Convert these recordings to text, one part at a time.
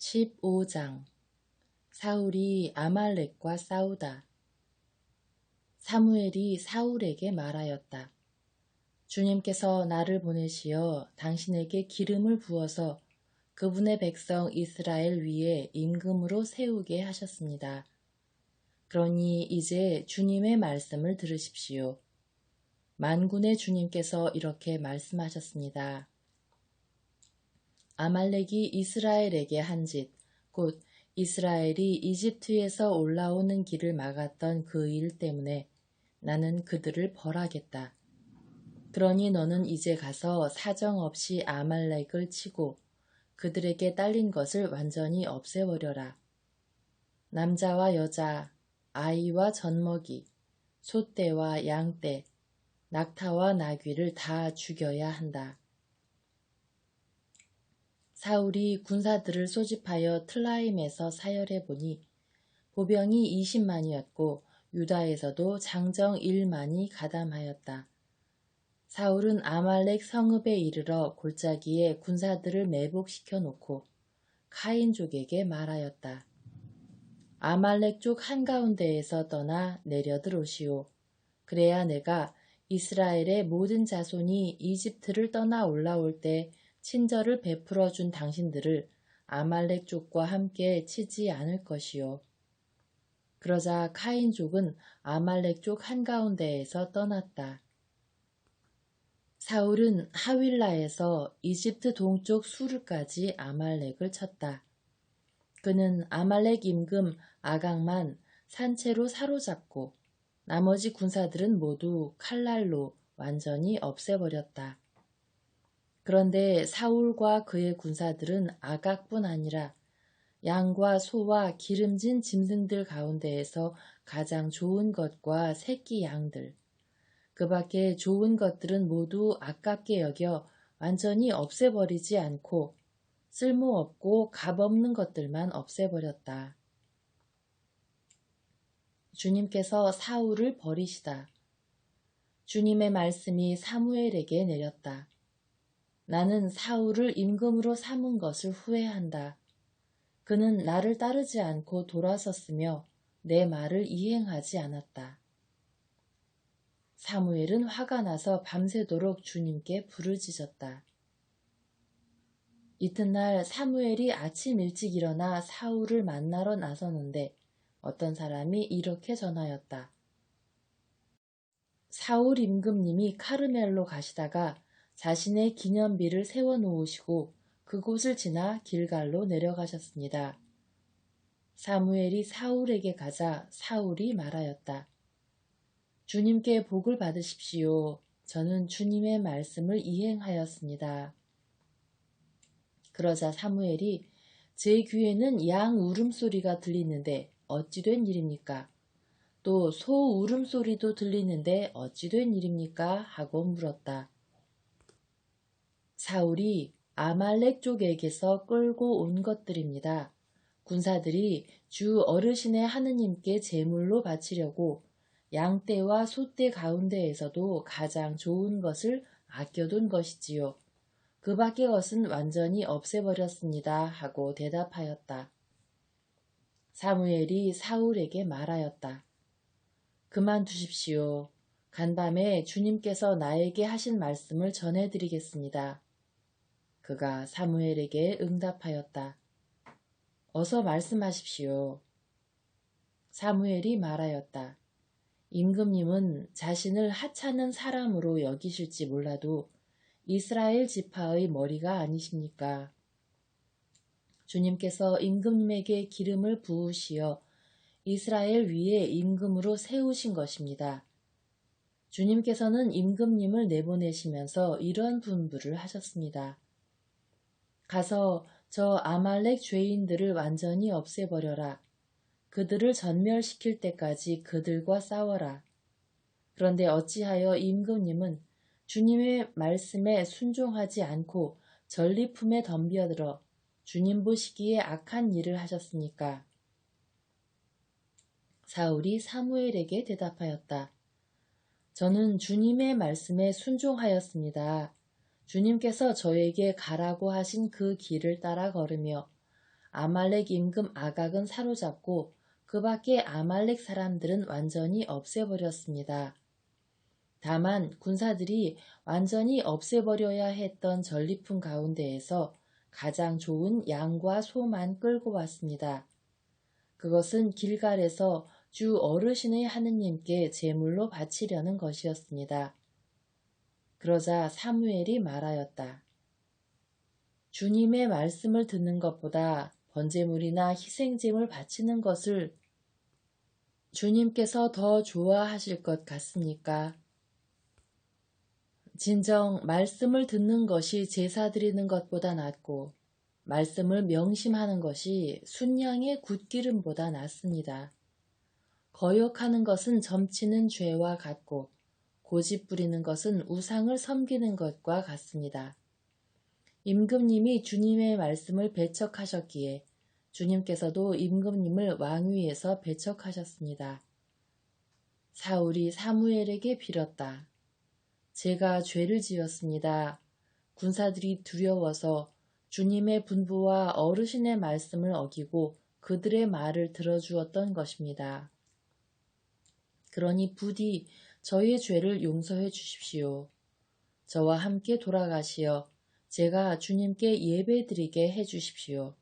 15장 사울이 아말렉과 싸우다. 사무엘이 사울에게 말하였다. 주님께서 나를 보내시어 당신에게 기름을 부어서 그분의 백성 이스라엘 위에 임금으로 세우게 하셨습니다. 그러니 이제 주님의 말씀을 들으십시오. 만군의 주님께서 이렇게 말씀하셨습니다. 아말렉이 이스라엘에게 한 짓, 곧 이스라엘이 이집트에서 올라오는 길을 막았던 그 일 때문에 나는 그들을 벌하겠다. 그러니 너는 이제 가서 사정없이 아말렉을 치고 그들에게 딸린 것을 완전히 없애버려라. 남자와 여자, 아이와 젖먹이, 소떼와 양떼, 낙타와 나귀를 다 죽여야 한다. 사울이 군사들을 소집하여 틀라임에서 사열해 보니 보병이 20만이었고 유다에서도 장정 1만이 가담하였다. 사울은 아말렉 성읍에 이르러 골짜기에 군사들을 매복시켜 놓고 카인족에게 말하였다. 아말렉 쪽 한가운데에서 떠나 내려들오시오. 그래야 내가 이스라엘의 모든 자손이 이집트를 떠나 올라올 때 친절을 베풀어 준 당신들을 아말렉 족과 함께 치지 않을 것이요. 그러자 카인족은 아말렉 족 한가운데에서 떠났다. 사울은 하윌라에서 이집트 동쪽 수르까지 아말렉을 쳤다. 그는 아말렉 임금 아각만 산채로 사로잡고 나머지 군사들은 모두 칼날로 완전히 없애버렸다. 그런데 사울과 그의 군사들은 아각뿐 아니라 양과 소와 기름진 짐승들 가운데에서 가장 좋은 것과 새끼 양들, 그 밖에 좋은 것들은 모두 아깝게 여겨 완전히 없애버리지 않고 쓸모없고 값없는 것들만 없애버렸다. 주님께서 사울을 버리시다. 주님의 말씀이 사무엘에게 내렸다. 나는 사울을 임금으로 삼은 것을 후회한다. 그는 나를 따르지 않고 돌아섰으며 내 말을 이행하지 않았다. 사무엘은 화가 나서 밤새도록 주님께 부르짖었다. 이튿날 사무엘이 아침 일찍 일어나 사울을 만나러 나서는데 어떤 사람이 이렇게 전하였다. 사울 임금님이 카르멜로 가시다가 자신의 기념비를 세워놓으시고 그곳을 지나 길갈로 내려가셨습니다. 사무엘이 사울에게 가자 사울이 말하였다. 주님께 복을 받으십시오. 저는 주님의 말씀을 이행하였습니다. 그러자 사무엘이 제 귀에는 양 울음소리가 들리는데 어찌 된 일입니까? 또 소 울음소리도 들리는데 어찌 된 일입니까? 하고 물었다. 사울이 아말렉 쪽에게서 끌고 온 것들입니다. 군사들이 주 어르신의 하느님께 제물로 바치려고 양떼와 소떼 가운데에서도 가장 좋은 것을 아껴둔 것이지요. 그 밖의 것은 완전히 없애버렸습니다. 하고 대답하였다. 사무엘이 사울에게 말하였다. 그만두십시오. 간밤에 주님께서 나에게 하신 말씀을 전해드리겠습니다. 그가 사무엘에게 응답하였다. 어서 말씀하십시오. 사무엘이 말하였다. 임금님은 자신을 하찮은 사람으로 여기실지 몰라도 이스라엘 지파의 머리가 아니십니까? 주님께서 임금님에게 기름을 부으시어 이스라엘 위에 임금으로 세우신 것입니다. 주님께서는 임금님을 내보내시면서 이런 분부를 하셨습니다. 가서 저 아말렉 죄인들을 완전히 없애버려라. 그들을 전멸시킬 때까지 그들과 싸워라. 그런데 어찌하여 임금님은 주님의 말씀에 순종하지 않고 전리품에 덤벼들어 주님 보시기에 악한 일을 하셨습니까? 사울이 사무엘에게 대답하였다. 저는 주님의 말씀에 순종하였습니다. 주님께서 저에게 가라고 하신 그 길을 따라 걸으며 아말렉 임금 아각은 사로잡고 그 밖에 아말렉 사람들은 완전히 없애버렸습니다. 다만 군사들이 완전히 없애버려야 했던 전리품 가운데에서 가장 좋은 양과 소만 끌고 왔습니다. 그것은 길갈에서 주 어르신의 하느님께 제물로 바치려는 것이었습니다. 그러자 사무엘이 말하였다. 주님의 말씀을 듣는 것보다 번제물이나 희생제물 바치는 것을 주님께서 더 좋아하실 것 같습니까? 진정 말씀을 듣는 것이 제사 드리는 것보다 낫고 말씀을 명심하는 것이 순양의 굿기름보다 낫습니다. 거역하는 것은 점치는 죄와 같고 고집 부리는 것은 우상을 섬기는 것과 같습니다. 임금님이 주님의 말씀을 배척하셨기에 주님께서도 임금님을 왕위에서 배척하셨습니다. 사울이 사무엘에게 빌었다. 제가 죄를 지었습니다. 군사들이 두려워서 주님의 분부와 어르신의 말씀을 어기고 그들의 말을 들어주었던 것입니다. 그러니 부디 저의 죄를 용서해 주십시오. 저와 함께 돌아가시어 제가 주님께 예배드리게 해 주십시오.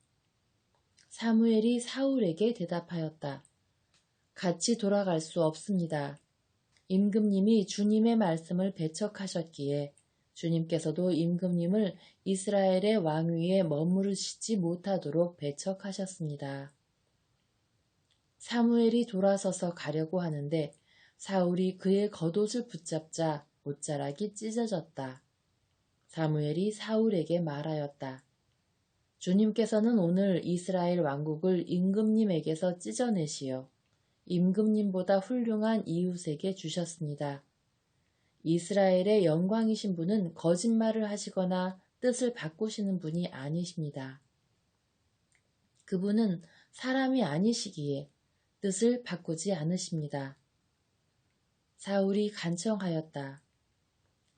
사무엘이 사울에게 대답하였다. 같이 돌아갈 수 없습니다. 임금님이 주님의 말씀을 배척하셨기에 주님께서도 임금님을 이스라엘의 왕위에 머무르시지 못하도록 배척하셨습니다. 사무엘이 돌아서서 가려고 하는데 사울이 그의 겉옷을 붙잡자 옷자락이 찢어졌다. 사무엘이 사울에게 말하였다. 주님께서는 오늘 이스라엘 왕국을 임금님에게서 찢어내시어 임금님보다 훌륭한 이웃에게 주셨습니다. 이스라엘의 영광이신 분은 거짓말을 하시거나 뜻을 바꾸시는 분이 아니십니다. 그분은 사람이 아니시기에 뜻을 바꾸지 않으십니다. 사울이 간청하였다.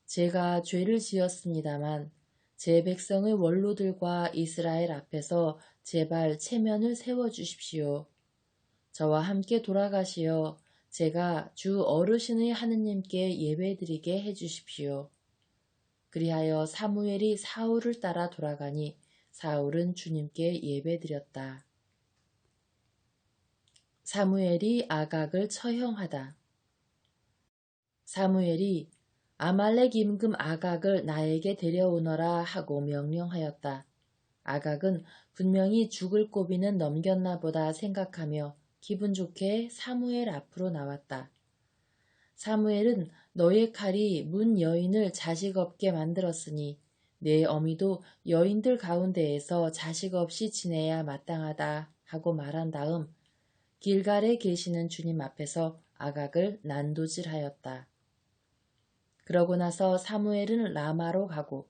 제가 죄를 지었습니다만 제 백성의 원로들과 이스라엘 앞에서 제발 체면을 세워주십시오. 저와 함께 돌아가시어 제가 주 어르신의 하느님께 예배드리게 해주십시오. 그리하여 사무엘이 사울을 따라 돌아가니 사울은 주님께 예배드렸다. 사무엘이 아각을 처형하다. 사무엘이 아말렉 임금 아각을 나에게 데려오너라 하고 명령하였다. 아각은 분명히 죽을 고비는 넘겼나 보다 생각하며 기분 좋게 사무엘 앞으로 나왔다. 사무엘은 너의 칼이 문 여인을 자식 없게 만들었으니 내 어미도 여인들 가운데에서 자식 없이 지내야 마땅하다 하고 말한 다음 길갈에 계시는 주님 앞에서 아각을 난도질하였다. 그러고 나서 사무엘은 라마로 가고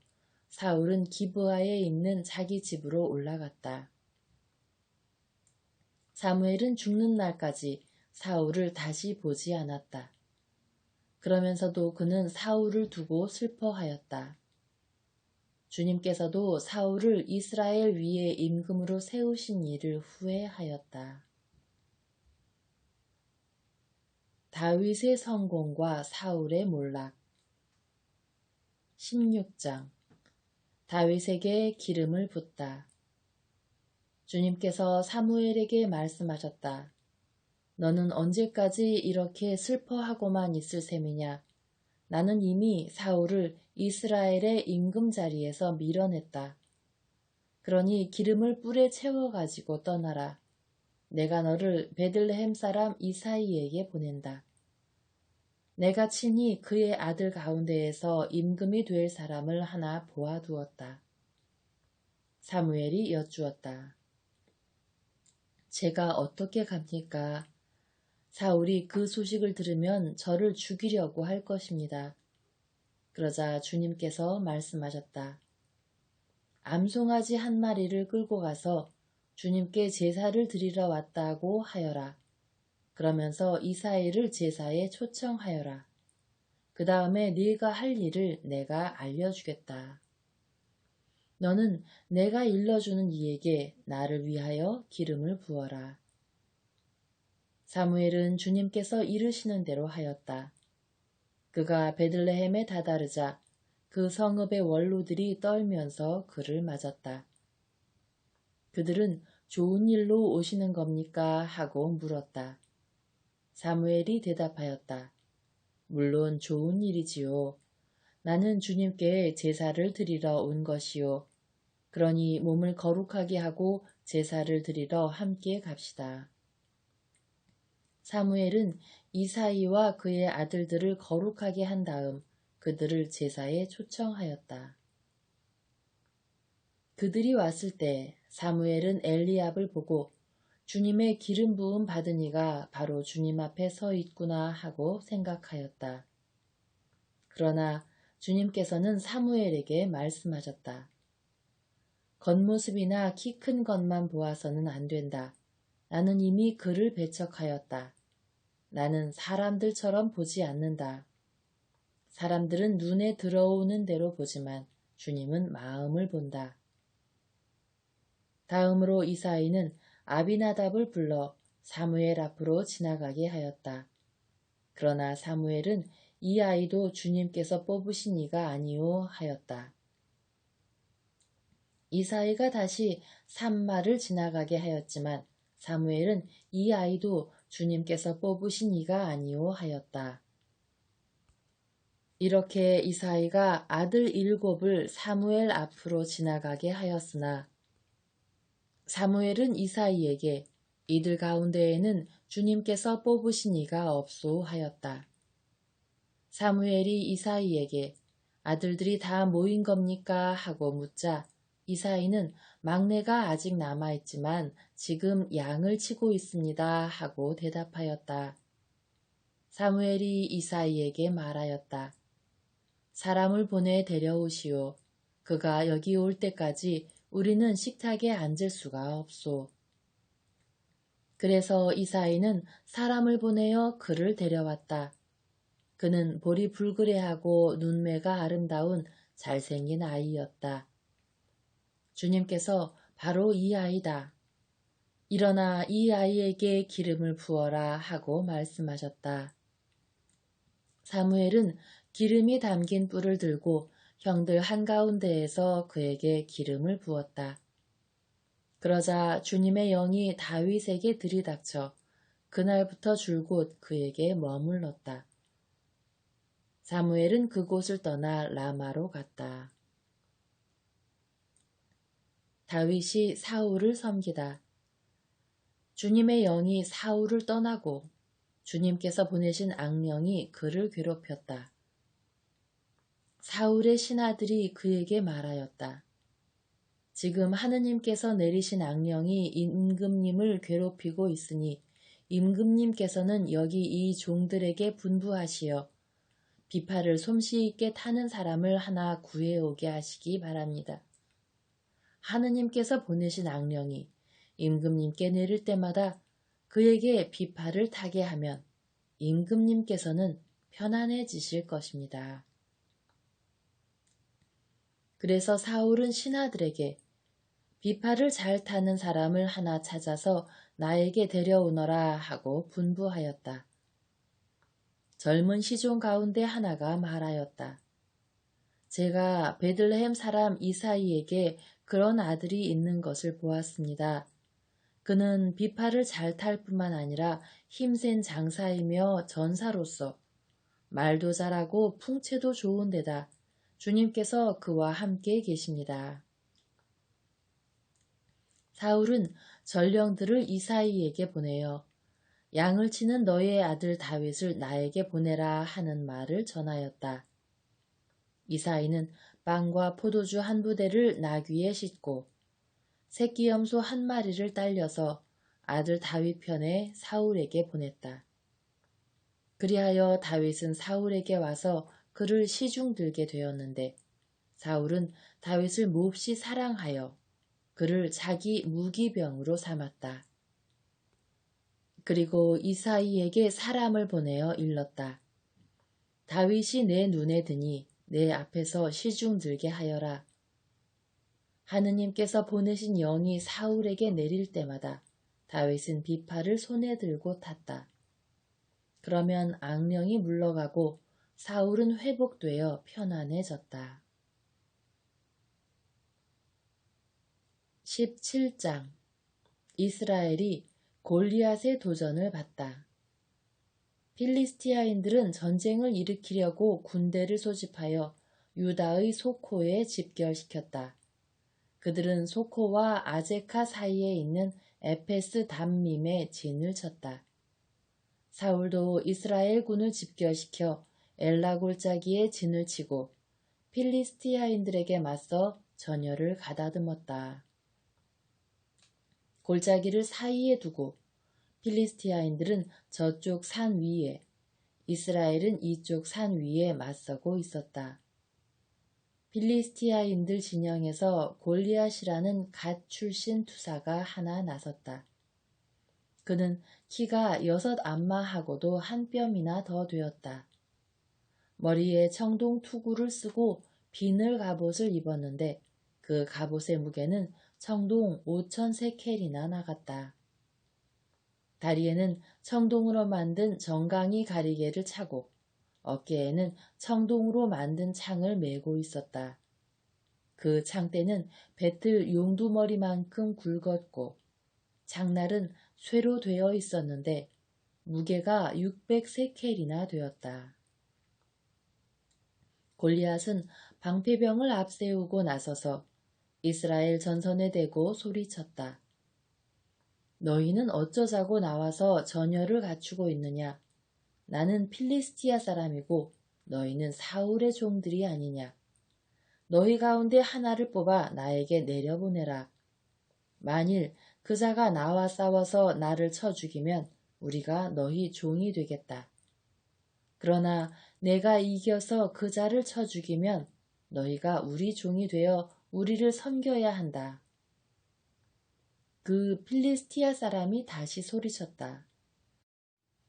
사울은 기브아에 있는 자기 집으로 올라갔다. 사무엘은 죽는 날까지 사울을 다시 보지 않았다. 그러면서도 그는 사울을 두고 슬퍼하였다. 주님께서도 사울을 이스라엘 위에 임금으로 세우신 일을 후회하였다. 다윗의 성공과 사울의 몰락 16장 다윗에게 기름을 붓다. 주님께서 사무엘에게 말씀하셨다. 너는 언제까지 이렇게 슬퍼하고만 있을 셈이냐? 나는 이미 사울을 이스라엘의 임금 자리에서 밀어냈다. 그러니 기름을 뿔에 채워가지고 떠나라. 내가 너를 베들레헴 사람 이사이에게 보낸다. 내가 친히 그의 아들 가운데에서 임금이 될 사람을 하나 보아두었다. 사무엘이 여쭈었다. 제가 어떻게 갑니까? 사울이 그 소식을 들으면 저를 죽이려고 할 것입니다. 그러자 주님께서 말씀하셨다. 암송아지 한 마리를 끌고 가서 주님께 제사를 드리러 왔다고 하여라. 그러면서 이사이를 제사에 초청하여라. 그 다음에 네가 할 일을 내가 알려주겠다. 너는 내가 일러주는 이에게 나를 위하여 기름을 부어라. 사무엘은 주님께서 이르시는 대로 하였다. 그가 베들레헴에 다다르자 그 성읍의 원로들이 떨면서 그를 맞았다. 그들은 좋은 일로 오시는 겁니까? 하고 물었다. 사무엘이 대답하였다. 물론 좋은 일이지요. 나는 주님께 제사를 드리러 온 것이요. 그러니 몸을 거룩하게 하고 제사를 드리러 함께 갑시다. 사무엘은 이사이와 그의 아들들을 거룩하게 한 다음 그들을 제사에 초청하였다. 그들이 왔을 때 사무엘은 엘리압을 보고 주님의 기름 부음 받은 이가 바로 주님 앞에 서 있구나 하고 생각하였다. 그러나 주님께서는 사무엘에게 말씀하셨다. 겉모습이나 키 큰 것만 보아서는 안 된다. 나는 이미 그를 배척하였다. 나는 사람들처럼 보지 않는다. 사람들은 눈에 들어오는 대로 보지만 주님은 마음을 본다. 다음으로 이사이는 아비나답을 불러 사무엘 앞으로 지나가게 하였다. 그러나 사무엘은 이 아이도 주님께서 뽑으신 이가 아니오 하였다. 이사이가 다시 산마를 지나가게 하였지만 사무엘은 이 아이도 주님께서 뽑으신 이가 아니오 하였다. 이렇게 이사이가 아들 7을 사무엘 앞으로 지나가게 하였으나 사무엘은 이사이에게 이들 가운데에는 주님께서 뽑으신 이가 없소 하였다. 사무엘이 이사이에게 아들들이 다 모인 겁니까? 하고 묻자 이사이는 막내가 아직 남아있지만 지금 양을 치고 있습니다 하고 대답하였다. 사무엘이 이사이에게 말하였다. 사람을 보내 데려오시오. 그가 여기 올 때까지 우리는 식탁에 앉을 수가 없소. 그래서 이사이는 사람을 보내어 그를 데려왔다. 그는 볼이 불그레하고 눈매가 아름다운 잘생긴 아이였다. 주님께서 바로 이 아이다. 일어나 이 아이에게 기름을 부어라 하고 말씀하셨다. 사무엘은 기름이 담긴 뿔을 들고 형들 한가운데에서 그에게 기름을 부었다. 그러자 주님의 영이 다윗에게 들이닥쳐 그날부터 줄곧 그에게 머물렀다. 사무엘은 그곳을 떠나 라마로 갔다. 다윗이 사울을 섬기다. 주님의 영이 사울을 떠나고 주님께서 보내신 악령이 그를 괴롭혔다. 사울의 신하들이 그에게 말하였다. 지금 하느님께서 내리신 악령이 임금님을 괴롭히고 있으니 임금님께서는 여기 이 종들에게 분부하시어 비파를 솜씨 있게 타는 사람을 하나 구해오게 하시기 바랍니다. 하느님께서 보내신 악령이 임금님께 내릴 때마다 그에게 비파를 타게 하면 임금님께서는 편안해지실 것입니다. 그래서 사울은 신하들에게 비파를 잘 타는 사람을 하나 찾아서 나에게 데려오너라 하고 분부하였다. 젊은 시종 가운데 하나가 말하였다. 제가 베들레헴 사람 이사이에게 그런 아들이 있는 것을 보았습니다. 그는 비파를 잘 탈 뿐만 아니라 힘센 장사이며 전사로서 말도 잘하고 풍채도 좋은 데다 주님께서 그와 함께 계십니다. 사울은 전령들을 이사이에게 보내어 양을 치는 너의 아들 다윗을 나에게 보내라 하는 말을 전하였다. 이사이는 빵과 포도주 한 부대를 나귀에 싣고 새끼 염소 한 마리를 딸려서 아들 다윗 편에 사울에게 보냈다. 그리하여 다윗은 사울에게 와서 그를 시중 들게 되었는데 사울은 다윗을 몹시 사랑하여 그를 자기 무기병으로 삼았다. 그리고 이사이에게 사람을 보내어 일렀다. 다윗이 내 눈에 드니 내 앞에서 시중 들게 하여라. 하느님께서 보내신 영이 사울에게 내릴 때마다 다윗은 비파를 손에 들고 탔다. 그러면 악령이 물러가고 사울은 회복되어 편안해졌다. 17장 이스라엘이 골리앗의 도전을 받다. 필리스티아인들은 전쟁을 일으키려고 군대를 소집하여 유다의 소코에 집결시켰다. 그들은 소코와 아제카 사이에 있는 에페스 담밈에 진을 쳤다. 사울도 이스라엘 군을 집결시켜 엘라 골짜기에 진을 치고 필리스티아인들에게 맞서 전열을 가다듬었다. 골짜기를 사이에 두고 필리스티아인들은 저쪽 산 위에, 이스라엘은 이쪽 산 위에 맞서고 있었다. 필리스티아인들 진영에서 골리앗이라는 갓 출신 투사가 하나 나섰다. 그는 키가 6 안마하고도 한 뼘이나 더 되었다. 머리에 청동 투구를 쓰고 비늘 갑옷을 입었는데 그 갑옷의 무게는 청동 5,000세켈이나 나갔다. 다리에는 청동으로 만든 정강이 가리개를 차고 어깨에는 청동으로 만든 창을 메고 있었다. 그 창대는 배틀 용두머리만큼 굵었고 장날은 쇠로 되어 있었는데 무게가 600세켈이나 되었다. 골리앗은 방패병을 앞세우고 나서서 이스라엘 전선에 대고 소리쳤다. 너희는 어쩌자고 나와서 전열을 갖추고 있느냐? 나는 필리스티아 사람이고 너희는 사울의 종들이 아니냐? 너희 가운데 하나를 뽑아 나에게 내려보내라. 만일 그 자가 나와 싸워서 나를 쳐 죽이면 우리가 너희 종이 되겠다. 그러나 내가 이겨서 그 자를 쳐 죽이면 너희가 우리 종이 되어 우리를 섬겨야 한다. 그 필리스티아 사람이 다시 소리쳤다.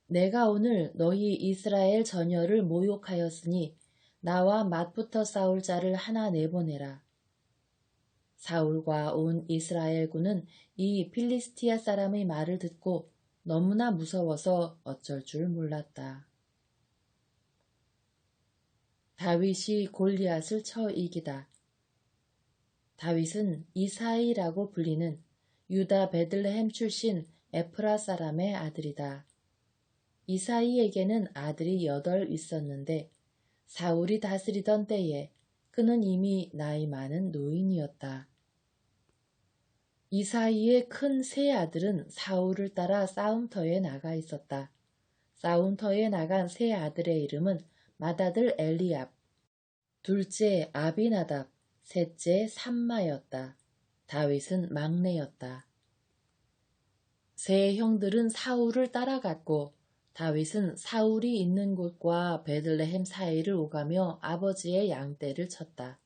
내가 오늘 너희 이스라엘 전열을 모욕하였으니 나와 맞붙어 싸울 자를 하나 내보내라. 사울과 온 이스라엘군은 이 필리스티아 사람의 말을 듣고 너무나 무서워서 어쩔 줄 몰랐다. 다윗이 골리앗을 쳐 이기다. 다윗은 이사이라고 불리는 유다 베들레헴 출신 에프라 사람의 아들이다. 이사이에게는 아들이 8 있었는데 사울이 다스리던 때에 그는 이미 나이 많은 노인이었다. 이사이의 큰 세 아들은 사울을 따라 싸움터에 나가 있었다. 싸움터에 나간 세 아들의 이름은 맏아들 엘리압, 둘째 아비나답, 셋째 삼마였다. 다윗은 막내였다. 세 형들은 사울을 따라갔고 다윗은 사울이 있는 곳과 베들레헴 사이를 오가며 아버지의 양떼를 쳤다.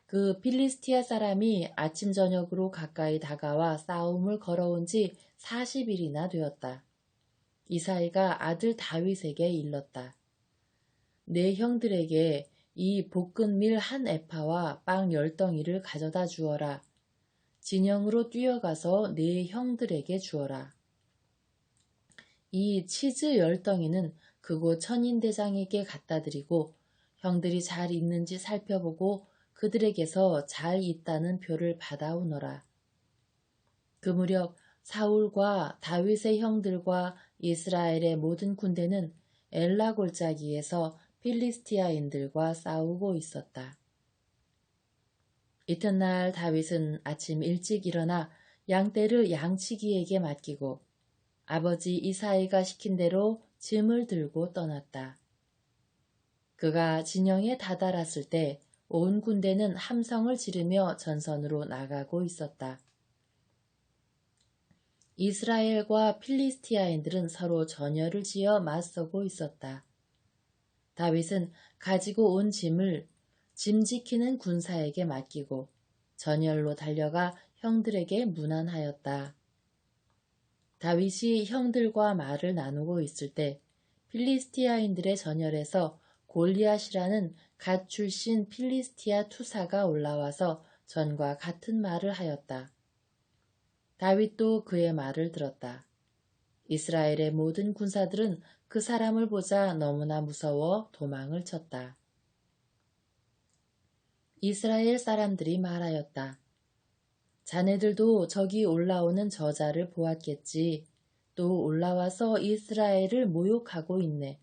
그 필리스티아 사람이 아침 저녁으로 가까이 다가와 싸움을 걸어온 지 40일이나 되었다. 이사이가 아들 다윗에게 일렀다. 내 형들에게 이 볶은 밀 1에파와 빵 10덩이를 가져다 주어라. 진영으로 뛰어가서 내 형들에게 주어라. 이 치즈 10덩이는 그곳 천인대장에게 갖다 드리고 형들이 잘 있는지 살펴보고 그들에게서 잘 있다는 표를 받아오너라. 그 무렵 사울과 다윗의 형들과 이스라엘의 모든 군대는 엘라 골짜기에서 필리스티아인들과 싸우고 있었다. 이튿날 다윗은 아침 일찍 일어나 양떼를 양치기에게 맡기고 아버지 이사이가 시킨 대로 짐을 들고 떠났다. 그가 진영에 다다랐을 때 온 군대는 함성을 지르며 전선으로 나가고 있었다. 이스라엘과 필리스티아인들은 서로 전열을 지어 맞서고 있었다. 다윗은 가지고 온 짐을 짐 지키는 군사에게 맡기고 전열로 달려가 형들에게 문안하였다. 다윗이 형들과 말을 나누고 있을 때 필리스티아인들의 전열에서 골리앗이라는 갓 출신 필리스티아 투사가 올라와서 전과 같은 말을 하였다. 다윗도 그의 말을 들었다. 이스라엘의 모든 군사들은 그 사람을 보자 너무나 무서워 도망을 쳤다. 이스라엘 사람들이 말하였다. 자네들도 저기 올라오는 저자를 보았겠지. 또 올라와서 이스라엘을 모욕하고 있네.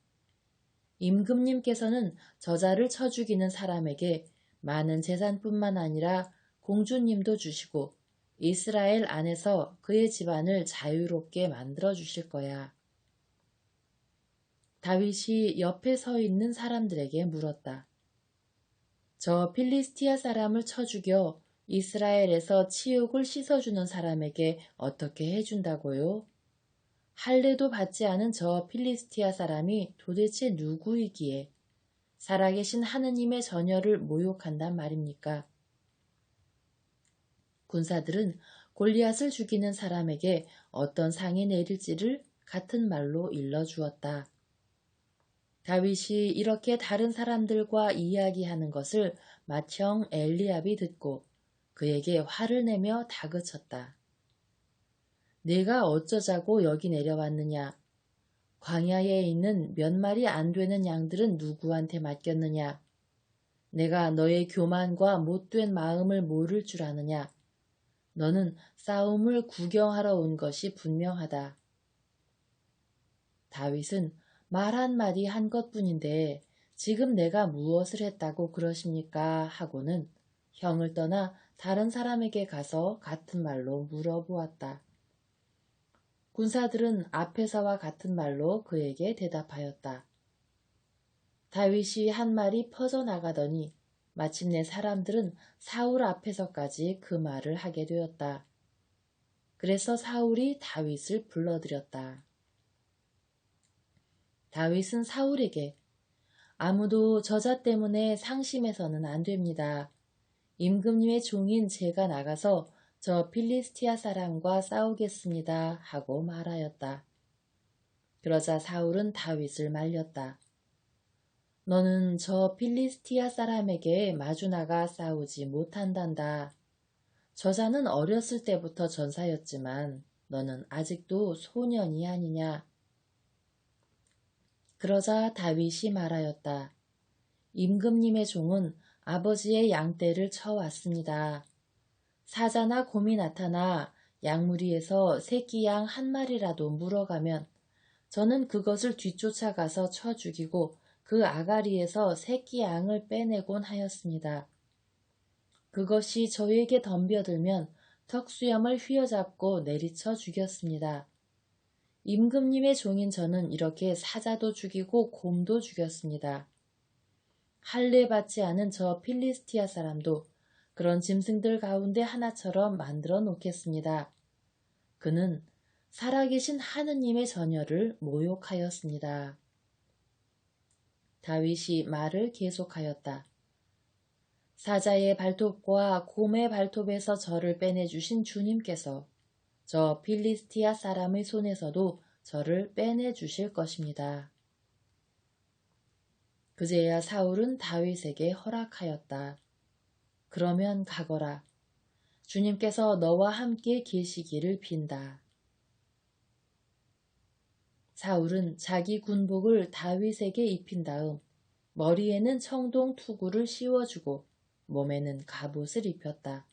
임금님께서는 저자를 쳐 죽이는 사람에게 많은 재산뿐만 아니라 공주님도 주시고 이스라엘 안에서 그의 집안을 자유롭게 만들어 주실 거야. 다윗이 옆에 서 있는 사람들에게 물었다. 저 필리스티아 사람을 쳐 죽여 이스라엘에서 치욕을 씻어주는 사람에게 어떻게 해준다고요? 할례도 받지 않은 저 필리스티아 사람이 도대체 누구이기에 살아계신 하느님의 자녀를 모욕한단 말입니까? 군사들은 골리앗을 죽이는 사람에게 어떤 상이 내릴지를 같은 말로 일러주었다. 다윗이 이렇게 다른 사람들과 이야기하는 것을 맏형 엘리압이 듣고 그에게 화를 내며 다그쳤다. 내가 어쩌자고 여기 내려왔느냐? 광야에 있는 몇 마리 안 되는 양들은 누구한테 맡겼느냐? 내가 너의 교만과 못된 마음을 모를 줄 아느냐? 너는 싸움을 구경하러 온 것이 분명하다. 다윗은 말 한마디 한 것뿐인데 지금 내가 무엇을 했다고 그러십니까? 하고는 형을 떠나 다른 사람에게 가서 같은 말로 물어보았다. 군사들은 앞에서와 같은 말로 그에게 대답하였다. 다윗이 한 말이 퍼져나가더니 마침내 사람들은 사울 앞에서까지 그 말을 하게 되었다. 그래서 사울이 다윗을 불러들였다. 다윗은 사울에게 아무도 저자 때문에 상심해서는 안 됩니다. 임금님의 종인 제가 나가서 저 필리스티아 사람과 싸우겠습니다 하고 말하였다. 그러자 사울은 다윗을 말렸다. 너는 저 필리스티아 사람에게 마주 나가 싸우지 못한단다. 저자는 어렸을 때부터 전사였지만 너는 아직도 소년이 아니냐. 그러자 다윗이 말하였다. 임금님의 종은 아버지의 양떼를 쳐왔습니다. 사자나 곰이 나타나 양무리에서 새끼 양 한 마리라도 물어가면 저는 그것을 뒤쫓아가서 쳐 죽이고 그 아가리에서 새끼 양을 빼내곤 하였습니다. 그것이 저에게 덤벼들면 턱수염을 휘어잡고 내리쳐 죽였습니다. 임금님의 종인 저는 이렇게 사자도 죽이고 곰도 죽였습니다. 할례 받지 않은 저 필리스티아 사람도 그런 짐승들 가운데 하나처럼 만들어 놓겠습니다. 그는 살아계신 하느님의 자녀를 모욕하였습니다. 다윗이 말을 계속하였다. 사자의 발톱과 곰의 발톱에서 저를 빼내주신 주님께서 저 필리스티아 사람의 손에서도 저를 빼내주실 것입니다. 그제야 사울은 다윗에게 허락하였다. 그러면 가거라. 주님께서 너와 함께 계시기를 빈다. 사울은 자기 군복을 다윗에게 입힌 다음 머리에는 청동 투구를 씌워주고 몸에는 갑옷을 입혔다.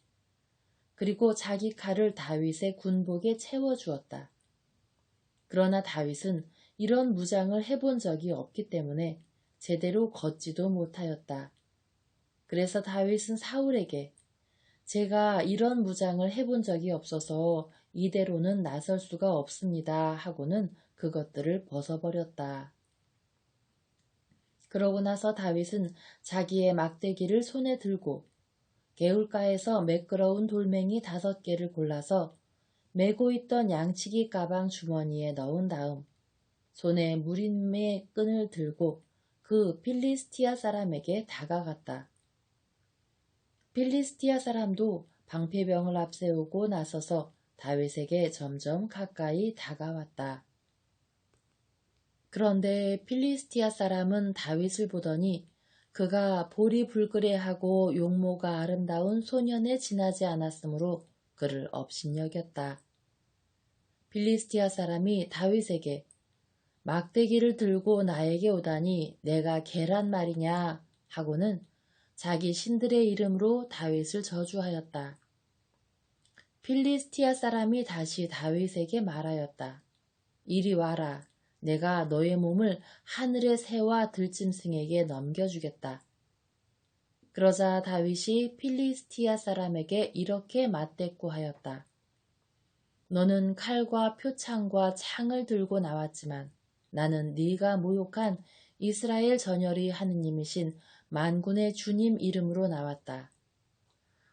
그리고 자기 칼을 다윗의 군복에 채워주었다. 그러나 다윗은 이런 무장을 해본 적이 없기 때문에 제대로 걷지도 못하였다. 그래서 다윗은 사울에게 제가 이런 무장을 해본 적이 없어서 이대로는 나설 수가 없습니다 하고는 그것들을 벗어버렸다. 그러고 나서 다윗은 자기의 막대기를 손에 들고 개울가에서 매끄러운 돌멩이 5개를 골라서 메고 있던 양치기 가방 주머니에 넣은 다음 손에 무림의 끈을 들고 그 필리스티아 사람에게 다가갔다. 필리스티아 사람도 방패병을 앞세우고 나서서 다윗에게 점점 가까이 다가왔다. 그런데 필리스티아 사람은 다윗을 보더니 그가 볼이 불그레하고 용모가 아름다운 소년에 지나지 않았으므로 그를 업신여겼다. 빌리스티아 사람이 다윗에게 막대기를 들고 나에게 오다니 내가 개란 말이냐 하고는 자기 신들의 이름으로 다윗을 저주하였다. 필리스티아 사람이 다시 다윗에게 말하였다. 이리 와라. 내가 너의 몸을 하늘의 새와 들짐승에게 넘겨주겠다. 그러자 다윗이 필리스티아 사람에게 이렇게 맞대꾸하였다. 너는 칼과 표창과 창을 들고 나왔지만 나는 네가 모욕한 이스라엘 전열의 하느님이신 만군의 주님 이름으로 나왔다.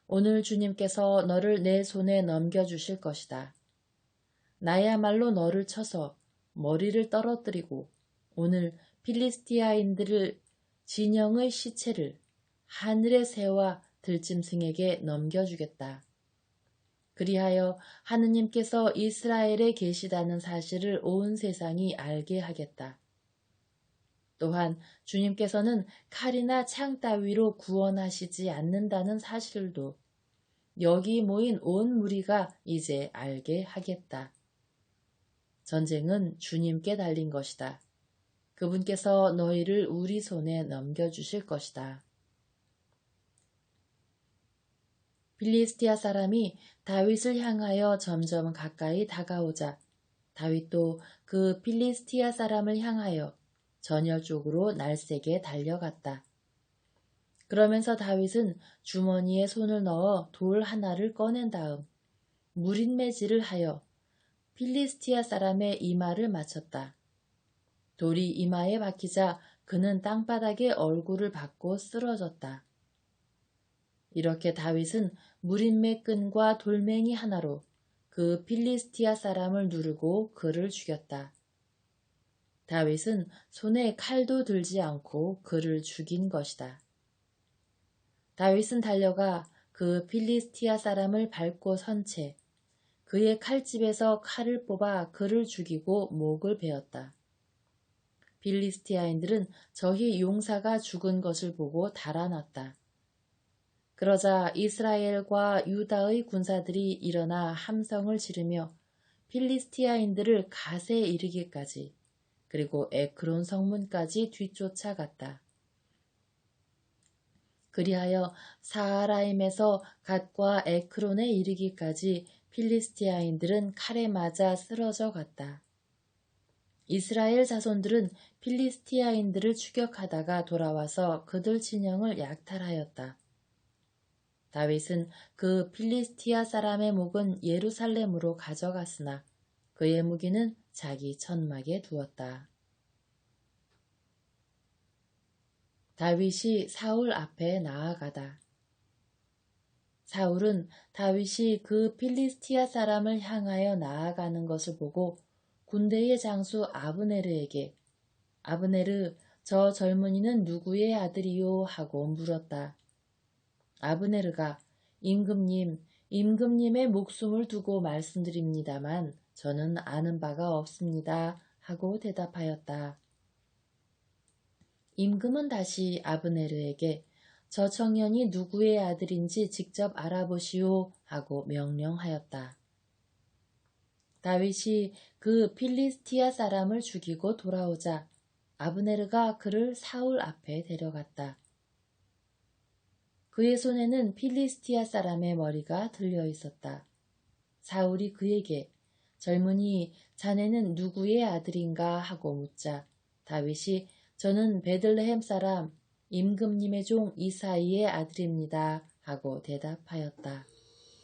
오늘 주님께서 너를 내 손에 넘겨주실 것이다. 나야말로 너를 쳐서 머리를 떨어뜨리고 오늘 필리스티아인들을 진영의 시체를 하늘의 새와 들짐승에게 넘겨주겠다. 그리하여 하느님께서 이스라엘에 계시다는 사실을 온 세상이 알게 하겠다. 또한 주님께서는 칼이나 창 따위로 구원하시지 않는다는 사실도 여기 모인 온 무리가 이제 알게 하겠다. 전쟁은 주님께 달린 것이다. 그분께서 너희를 우리 손에 넘겨주실 것이다. 필리스티아 사람이 다윗을 향하여 점점 가까이 다가오자 다윗도 그 필리스티아 사람을 향하여 전열 쪽으로 날쌔게 달려갔다. 그러면서 다윗은 주머니에 손을 넣어 돌 하나를 꺼낸 다음 무린매질을 하여 필리스티아 사람의 이마를 맞췄다. 돌이 이마에 박히자 그는 땅바닥에 얼굴을 박고 쓰러졌다. 이렇게 다윗은 무린매 끈과 돌멩이 하나로 그 필리스티아 사람을 누르고 그를 죽였다. 다윗은 손에 칼도 들지 않고 그를 죽인 것이다. 다윗은 달려가 그 필리스티아 사람을 밟고 선 채 그의 칼집에서 칼을 뽑아 그를 죽이고 목을 베었다. 필리스티아인들은 저희 용사가 죽은 것을 보고 달아났다. 그러자 이스라엘과 유다의 군사들이 일어나 함성을 지르며 필리스티아인들을 갓에 이르기까지 그리고 에크론 성문까지 뒤쫓아갔다. 그리하여 사하라임에서 갓과 에크론에 이르기까지 필리스티아인들은 칼에 맞아 쓰러져 갔다. 이스라엘 자손들은 필리스티아인들을 추격하다가 돌아와서 그들 진영을 약탈하였다. 다윗은 그 필리스티아 사람의 목은 예루살렘으로 가져갔으나 그의 무기는 자기 천막에 두었다. 다윗이 사울 앞에 나아가다. 사울은 다윗이 그 필리스티아 사람을 향하여 나아가는 것을 보고 군대의 장수 아브네르에게 아브네르, 저 젊은이는 누구의 아들이요? 하고 물었다. 아브네르가 임금님의 목숨을 두고 말씀드립니다만 저는 아는 바가 없습니다. 하고 대답하였다. 임금은 다시 아브네르에게 저 청년이 누구의 아들인지 직접 알아보시오 하고 명령하였다. 다윗이 그 필리스티아 사람을 죽이고 돌아오자 아브네르가 그를 사울 앞에 데려갔다. 그의 손에는 필리스티아 사람의 머리가 들려 있었다. 사울이 그에게 젊은이 자네는 누구의 아들인가 하고 묻자 다윗이 저는 베들레헴 사람 임금님의 종 이사이의 아들입니다 하고 대답하였다.